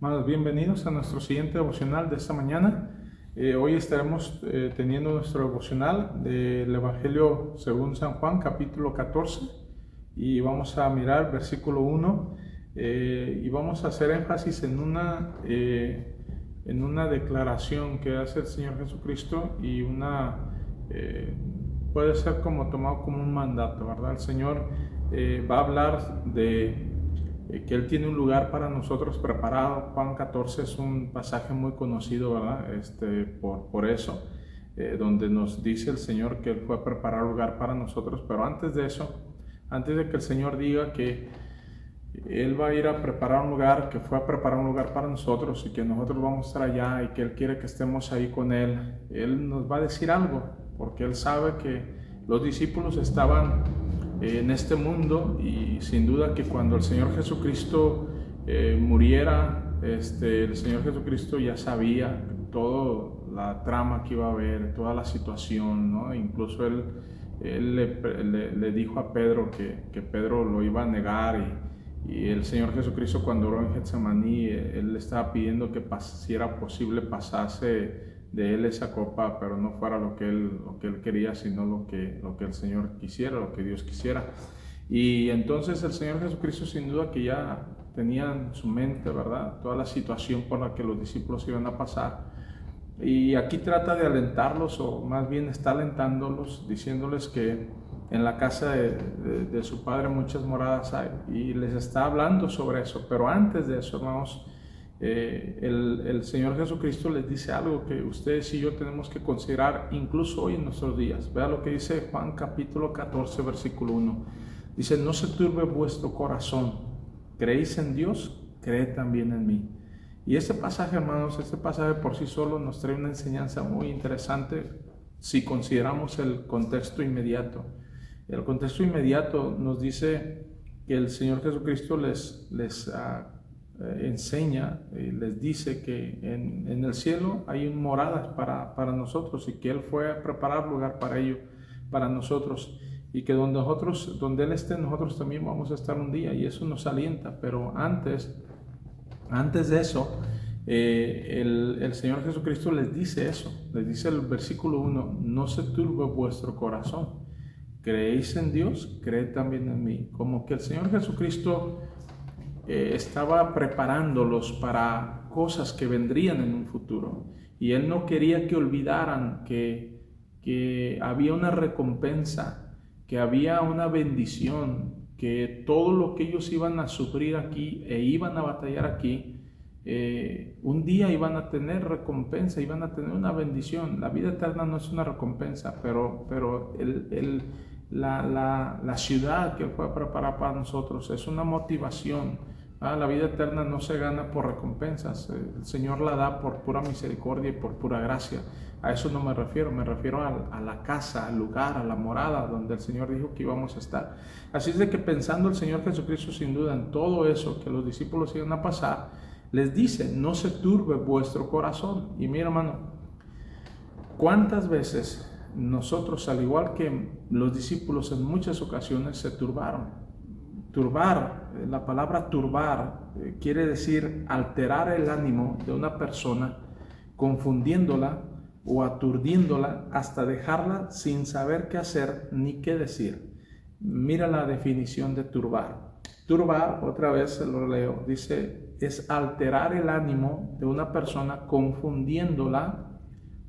Amados, bienvenidos a nuestro siguiente devocional de esta mañana. Hoy estaremos teniendo nuestro devocional del Evangelio según San Juan, capítulo 14, y vamos a mirar versículo 1 y vamos a hacer énfasis en una declaración que hace el Señor Jesucristo y puede ser como tomado como un mandato, ¿verdad? El Señor va a hablar de que Él tiene un lugar para nosotros preparado. Juan 14 es un pasaje muy conocido, ¿verdad? Por eso, donde nos dice el Señor que Él fue a preparar un lugar para nosotros. Pero antes de eso, antes de que el Señor diga que Él va a ir a preparar un lugar, que fue a preparar un lugar para nosotros y que nosotros vamos a estar allá y que Él quiere que estemos ahí con Él, Él nos va a decir algo, porque Él sabe que los discípulos estaban en este mundo y sin duda que cuando el Señor Jesucristo muriera, el Señor Jesucristo ya sabía toda la trama que iba a haber, toda la situación, ¿no? Incluso Él le dijo a Pedro que Pedro lo iba a negar y el Señor Jesucristo cuando oró en Getsemaní, Él le estaba pidiendo que si era posible pasase de Él esa copa, pero no fuera lo que él quería, sino lo que el Señor quisiera, lo que Dios quisiera. Y entonces el Señor Jesucristo sin duda que ya tenía en su mente, ¿verdad?, toda la situación por la que los discípulos iban a pasar. Y aquí trata de alentarlos, o más bien está alentándolos, diciéndoles que en la casa de su Padre muchas moradas hay, y les está hablando sobre eso. Pero antes de eso, hermanos, el Señor Jesucristo les dice algo que ustedes y yo tenemos que considerar incluso hoy en nuestros días. Vea lo que dice Juan capítulo 14, versículo 1. Dice: no se turbe vuestro corazón, creéis en Dios, creed también en mí. Y este pasaje, hermanos, este pasaje por sí solo nos trae una enseñanza muy interesante si consideramos el contexto inmediato. El contexto inmediato nos dice que el Señor Jesucristo les enseña y les dice que en el cielo hay moradas para nosotros y que Él fue a preparar lugar para ello, para nosotros, y que donde Él esté, nosotros también vamos a estar un día, y eso nos alienta. Pero antes de eso, el Señor Jesucristo les dice eso, les dice el versículo 1: no se turbe vuestro corazón, creéis en Dios, creed también en mí. Como que el Señor Jesucristo estaba preparándolos para cosas que vendrían en un futuro, y Él no quería que olvidaran que había una recompensa, que había una bendición, que todo lo que ellos iban a sufrir aquí e iban a batallar aquí, un día iban a tener recompensa, iban a tener una bendición. La vida eterna no es una recompensa, pero la ciudad que Él fue a preparar para nosotros es una motivación. La vida eterna no se gana por recompensas, el Señor la da por pura misericordia y por pura gracia. A eso no me refiero a la casa, al lugar, a la morada donde el Señor dijo que íbamos a estar. Así es de que pensando el Señor Jesucristo sin duda en todo eso que los discípulos iban a pasar, les dice: no se turbe vuestro corazón. Y mira, hermano, ¿cuántas veces nosotros, al igual que los discípulos, en muchas ocasiones se turbaron? Turbar, la palabra turbar quiere decir alterar el ánimo de una persona, confundiéndola o aturdiéndola hasta dejarla sin saber qué hacer ni qué decir. Mira la definición de turbar. Turbar, otra vez lo leo, dice: es alterar el ánimo de una persona, confundiéndola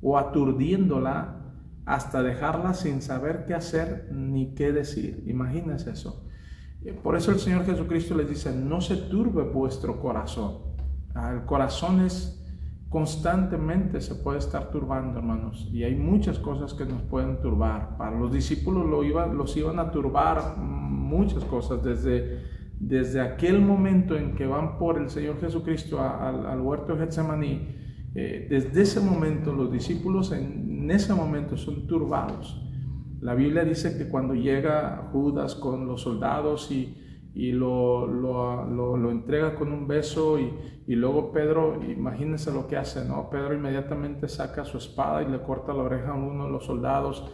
o aturdiéndola hasta dejarla sin saber qué hacer ni qué decir. Imagínense eso. Por eso el Señor Jesucristo les dice: no se turbe vuestro corazón. El corazón constantemente se puede estar turbando, hermanos, y hay muchas cosas que nos pueden turbar. Para los discípulos los iban a turbar muchas cosas, desde aquel momento en que van por el Señor Jesucristo al huerto de Getsemaní. Desde ese momento los discípulos en ese momento son turbados. La Biblia dice que cuando llega Judas con los soldados y lo entrega con un beso, y luego Pedro, imagínense lo que hace, ¿no? Pedro inmediatamente saca su espada y le corta la oreja a uno de los soldados.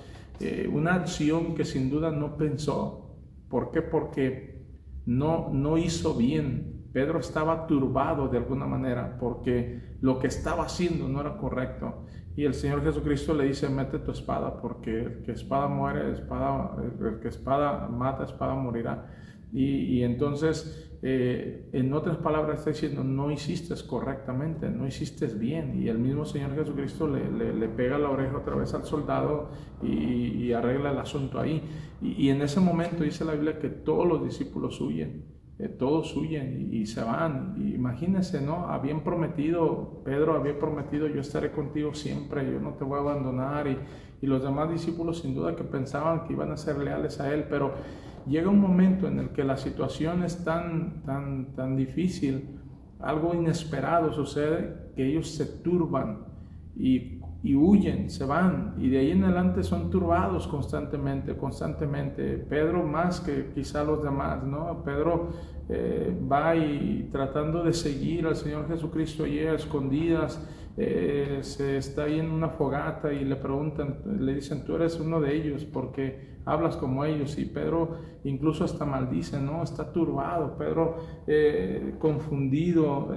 Una acción que sin duda no pensó. ¿Por qué? Porque no hizo bien Pedro estaba turbado de alguna manera porque lo que estaba haciendo no era correcto. Y el Señor Jesucristo le dice, mete tu espada, porque el que espada muere, el que espada mata, espada morirá. Y entonces, en otras palabras, está diciendo, no hiciste correctamente, no hiciste bien. Y el mismo Señor Jesucristo le pega la oreja otra vez al soldado y arregla el asunto ahí. Y en ese momento dice la Biblia que todos los discípulos huyen. Todos huyen y se van. Y imagínense, ¿no? Pedro había prometido, yo estaré contigo siempre, yo no te voy a abandonar. Y los demás discípulos sin duda que pensaban que iban a ser leales a él, pero llega un momento en el que la situación es tan difícil, algo inesperado sucede, que ellos se turban y huyen, se van, y de ahí en adelante son turbados constantemente. Pedro más que quizá los demás, ¿no? Pedro va y tratando de seguir al Señor Jesucristo allí a escondidas, se está ahí en una fogata y le preguntan, le dicen, tú eres uno de ellos porque hablas como ellos. Y Pedro incluso hasta maldice, ¿no? Está turbado, Pedro confundido,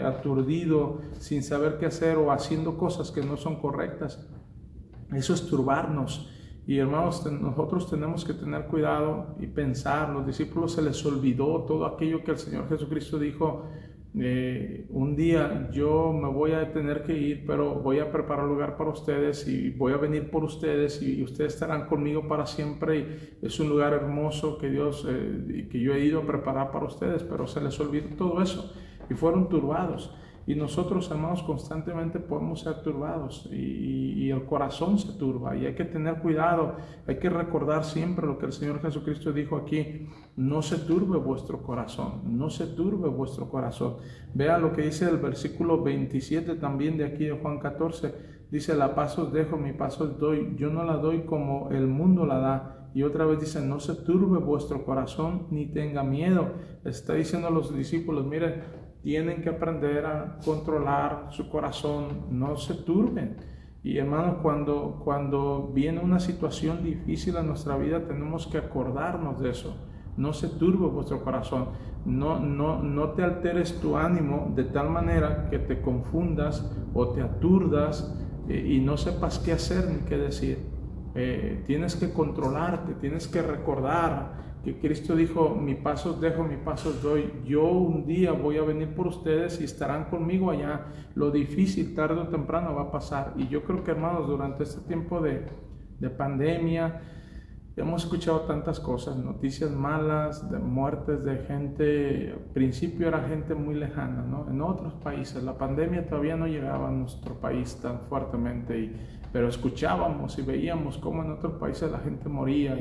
aturdido, sin saber qué hacer o haciendo cosas que no son correctas. Eso es turbarnos. Y hermanos, nosotros tenemos que tener cuidado y pensar. Los discípulos se les olvidó todo aquello que el Señor Jesucristo dijo. Un día yo me voy a tener que ir, pero voy a preparar lugar para ustedes y voy a venir por ustedes y ustedes estarán conmigo para siempre. Y es un lugar hermoso que que yo he ido a preparar para ustedes, pero se les olvidó todo eso y fueron turbados. Y nosotros, hermanos, constantemente podemos ser turbados y el corazón se turba y hay que tener cuidado. Hay que recordar siempre lo que el Señor Jesucristo dijo aquí: no se turbe vuestro corazón, no se turbe vuestro corazón. Vea lo que dice el versículo 27 también de aquí de Juan 14. Dice, la paz os dejo, mi paz os doy, yo no la doy como el mundo la da. Y otra vez dice, no se turbe vuestro corazón ni tenga miedo. Está diciendo a los discípulos, miren, tienen que aprender a controlar su corazón, no se turben. Y hermanos, cuando viene una situación difícil en nuestra vida, tenemos que acordarnos de eso. No se turbe vuestro corazón, no te alteres tu ánimo de tal manera que te confundas o te aturdas y no sepas qué hacer ni qué decir. Tienes que controlarte, tienes que recordar que Cristo dijo, mi paz os dejo, mi paz os doy. Yo un día voy a venir por ustedes y estarán conmigo allá. Lo difícil tarde o temprano va a pasar. Y yo creo que, hermanos, durante este tiempo de pandemia, hemos escuchado tantas cosas, noticias malas, de muertes de gente. Al principio era gente muy lejana, ¿no? En otros países. La pandemia todavía no llegaba a nuestro país tan fuertemente, pero escuchábamos y veíamos cómo en otros países la gente moría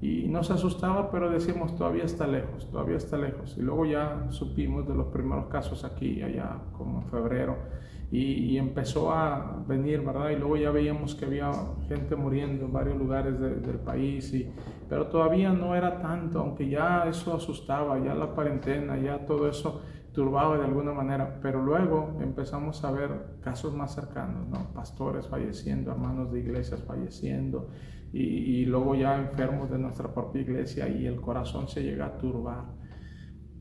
y nos asustaba, pero decíamos, todavía está lejos, todavía está lejos. Y luego ya supimos de los primeros casos aquí, allá como en febrero, y empezó a venir, ¿verdad? Y luego ya veíamos que había gente muriendo en varios lugares del país, pero todavía no era tanto, aunque ya eso asustaba, ya la cuarentena, ya todo eso turbaba de alguna manera. Pero luego empezamos a ver casos más cercanos, ¿no? Pastores falleciendo, hermanos de iglesias falleciendo, y luego ya enfermos de nuestra propia iglesia, y el corazón se llega a turbar.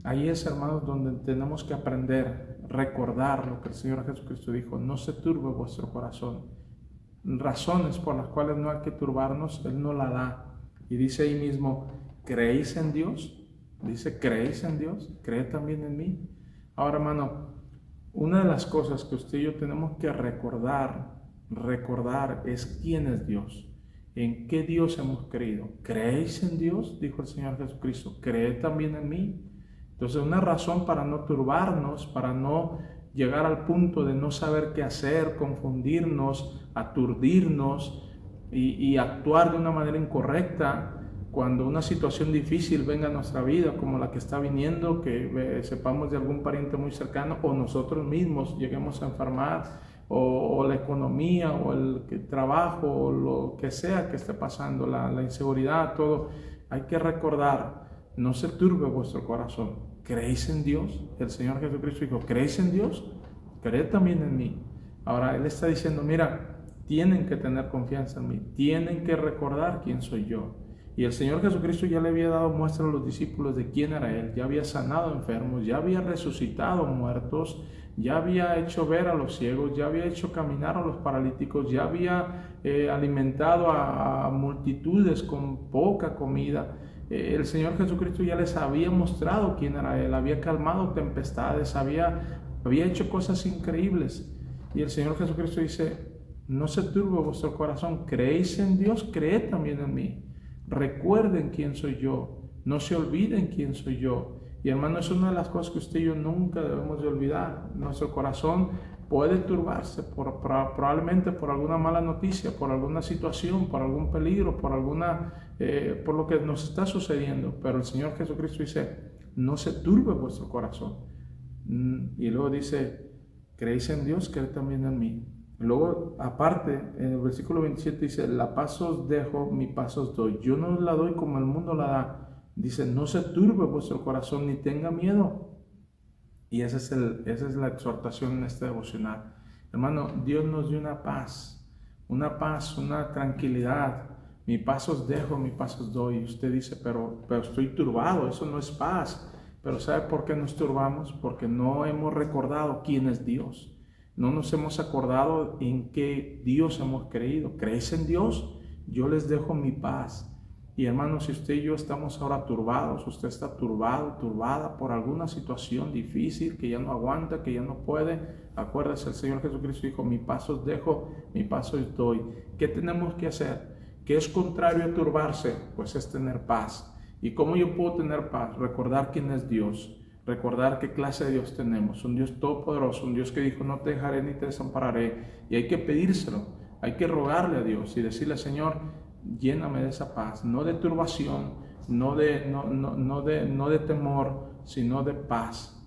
Ahí es, hermanos, donde tenemos que aprender, recordar lo que el Señor Jesucristo dijo: no se turbe vuestro corazón. Razones por las cuales no hay que turbarnos, Él no la da. Y dice ahí mismo, ¿creéis en Dios? Dice, ¿creéis en Dios? ¿Cree también en mí? Ahora, hermano, una de las cosas que usted y yo tenemos que recordar es quién es Dios. ¿En qué Dios hemos creído? ¿Creéis en Dios? Dijo el Señor Jesucristo. ¿Cree también en mí? Entonces, una razón para no turbarnos, para no llegar al punto de no saber qué hacer, confundirnos, aturdirnos y actuar de una manera incorrecta cuando una situación difícil venga a nuestra vida, como la que está viniendo, que sepamos de algún pariente muy cercano o nosotros mismos lleguemos a enfermar, o la economía, o el trabajo, o lo que sea que esté pasando, la inseguridad, todo. Hay que recordar, no se turbe vuestro corazón. ¿Creéis en Dios? El Señor Jesucristo dijo, ¿creéis en Dios? Creed también en mí. Ahora Él está diciendo, mira, tienen que tener confianza en mí, tienen que recordar quién soy yo. Y el Señor Jesucristo ya le había dado muestra a los discípulos de quién era Él. Ya había sanado enfermos, ya había resucitado muertos, ya había hecho ver a los ciegos, ya había hecho caminar a los paralíticos, ya había alimentado a multitudes con poca comida. El Señor Jesucristo ya les había mostrado quién era Él, había calmado tempestades, había hecho cosas increíbles. Y el Señor Jesucristo dice: no se turbe vuestro corazón, creéis en Dios, creed también en mí. Recuerden quién soy yo, no se olviden quién soy yo. Y hermano, es una de las cosas que usted y yo nunca debemos de olvidar. Nuestro corazón puede turbarse probablemente por alguna mala noticia, por alguna situación, por algún peligro, por lo que nos está sucediendo. Pero el Señor Jesucristo dice: no se turbe vuestro corazón. Y luego dice: creéis en Dios, creed también en mí. Luego, aparte, en el versículo 27 dice: la paz os dejo, mi paz os doy. Yo no la doy como el mundo la da. Dice: no se turbe vuestro corazón ni tenga miedo. Y esa es la exhortación en este devocional. Hermano, Dios nos dio una paz, una tranquilidad. Mi paz os dejo, mi paz os doy. Y usted dice: pero estoy turbado, eso no es paz. Pero ¿sabe por qué nos turbamos? Porque no hemos recordado quién es Dios. No nos hemos acordado en qué Dios hemos creído. ¿Crees en Dios? Yo les dejo mi paz. Y hermanos, si usted y yo estamos ahora turbados, usted está turbado, turbada por alguna situación difícil que ya no aguanta, que ya no puede, acuérdese, el Señor Jesucristo dijo: mi paz os dejo, mi paz os doy. ¿Qué tenemos que hacer? ¿Qué es contrario a turbarse? Pues es tener paz. ¿Y cómo yo puedo tener paz? Recordar quién es Dios. Recordar qué clase de Dios tenemos, un Dios todopoderoso, un Dios que dijo: no te dejaré ni te desampararé. Y hay que pedírselo, hay que rogarle a Dios y decirle: Señor, lléname de esa paz, no de turbación, no de temor, sino de paz.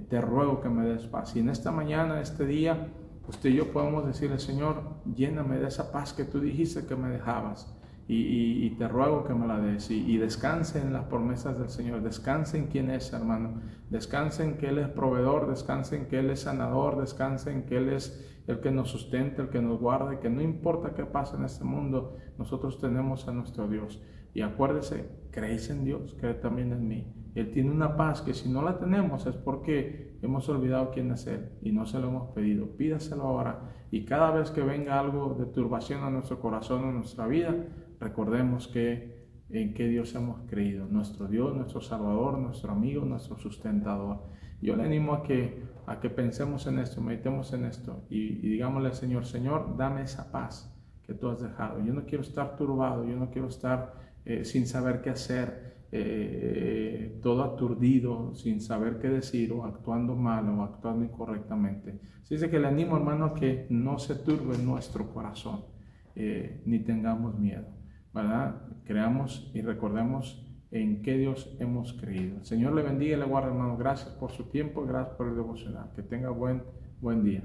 Te ruego que me des paz. Y en esta mañana, este día, usted y yo podemos decirle: Señor, lléname de esa paz que tú dijiste que me dejabas. Y te ruego que me la des, y descanse en las promesas del Señor, descanse en quién es, hermano, descanse en que Él es proveedor, descanse en que Él es sanador, descanse en que Él es el que nos sustenta, el que nos guarda, y que no importa qué pase en este mundo, nosotros tenemos a nuestro Dios. Y acuérdese: creéis en Dios, creed también en mí. Él tiene una paz que si no la tenemos es porque hemos olvidado quién es Él y no se lo hemos pedido. Pídaselo ahora, y cada vez que venga algo de turbación a nuestro corazón o a nuestra vida, recordemos en qué Dios hemos creído: nuestro Dios, nuestro Salvador, nuestro amigo, nuestro sustentador. Yo le animo a que pensemos en esto, meditemos en esto y digámosle al Señor: Señor, dame esa paz que tú has dejado. Yo no quiero estar turbado, yo no quiero estar sin saber qué hacer, todo aturdido, sin saber qué decir, o actuando mal o actuando incorrectamente. Así es que le animo, hermano, a que no se turbe nuestro corazón, ni tengamos miedo, ¿verdad? Creamos y recordemos en qué Dios hemos creído. El Señor le bendiga y le guarde, hermano. Gracias por su tiempo, gracias por el devocional. Que tenga buen día.